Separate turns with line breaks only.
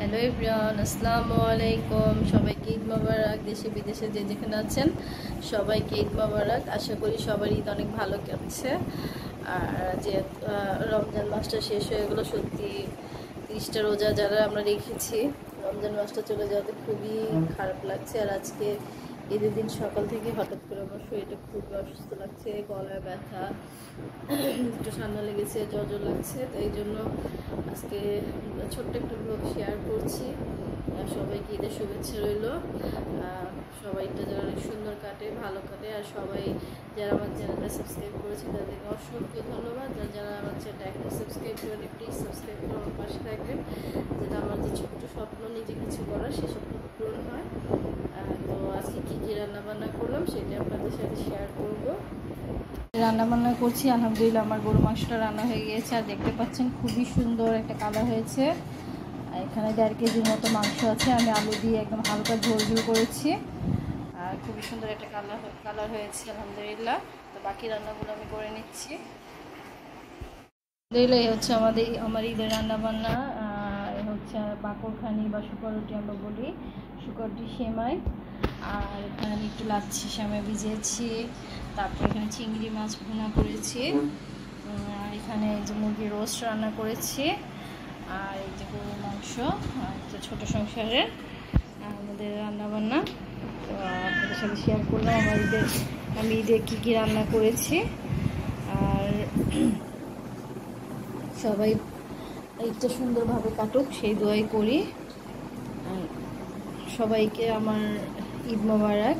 Hello everyone, আসসালামু আলাইকুম। সবাইকে ঈদ মোবারক। দেশে বিদেশে যে যেখানে আছেন সবাইকে ঈদ মোবারক। আশা করি সবার ঈদ অনেক ভালো কাটছে। আর যে রমজান মাসটা শেষ হয়ে গেলো, সত্যি 30টা রোজা যারা আমরা রেখেছি, রমজান মাসটা চলে যাওয়াতে খুবই খারাপ লাগছে। আর আজকে ঈদের দিন সকাল থেকে হঠাৎ করে আমার শরীরটা খুবই অসুস্থ লাগছে, গলায় ব্যথা, একটু ঠান্ডা লেগেছে, জ্বর লাগছে। তো এই জন্য আজকে ছোট্ট একটা ব্লগ শেয়ার করছি। সবাইকে ঈদের শুভেচ্ছা রইল। সবাইটা যেন অনেক সুন্দর কাটে, ভালো কাটে। আর সবাই যারা আমার চ্যানেলটা সাবস্ক্রাইব করেছে তাদেরকে অসংখ্য ধন্যবাদ। আর যারা আমার চ্যানেলটা একটা সাবস্ক্রাইব করেন, প্লিজ সাবস্ক্রাইব করে আমার পাশে থাকবেন, যেটা আমার যে ছোট্ট স্বপ্ন নিজে কিছু করার, সেই স্বপ্ন পূরণ হয়। তো আজকে কী কী রান্নাবান্না করলাম সেটা আপনাদের সাথে শেয়ার করব। রান্নাবান্না করছি, আলহামদুলিল্লাহ আমার গরু মাংসটা রান্না হয়ে গিয়েছে। আর দেখতে পাচ্ছেন খুবই সুন্দর একটা কালার হয়েছে। এখানে 1.5 কেজির মতো মাংস আছে। আমি আলু দিয়ে একদম হালকা ঝোল ঝোল করেছি। আর খুবই সুন্দর একটা কালার হয়েছে আলহামদুলিল্লাহ। তো বাকি রান্নাগুলো আমি করে নিচ্ছি। এই হচ্ছে আমার ঈদের রান্নাবান্না। হচ্ছে বাকরখানি বা শুকর রুটি আমরা বলি, শুকর রুটি, সেমাই। আর এখানে আমি একটু লাচ্ছি সেমাই ভিজিয়েছি। তারপর এখানে চিংড়ি মাছ ভুনা করেছি। আর এখানে এই যে মুরগির রোস্ট রান্না করেছি। আর এই যে গরুর মাংস। আর যে ছোটো সংসারের আমাদের রান্নাবান্না। তো আপনাদের সাথে শেয়ার করলাম আমি ঈদে কী কী রান্না করেছি। আর সবাই ঈদটা সুন্দরভাবে কাটুক সেই দোয়াই করি। আর সবাইকে আমার ঈদ মোবারক।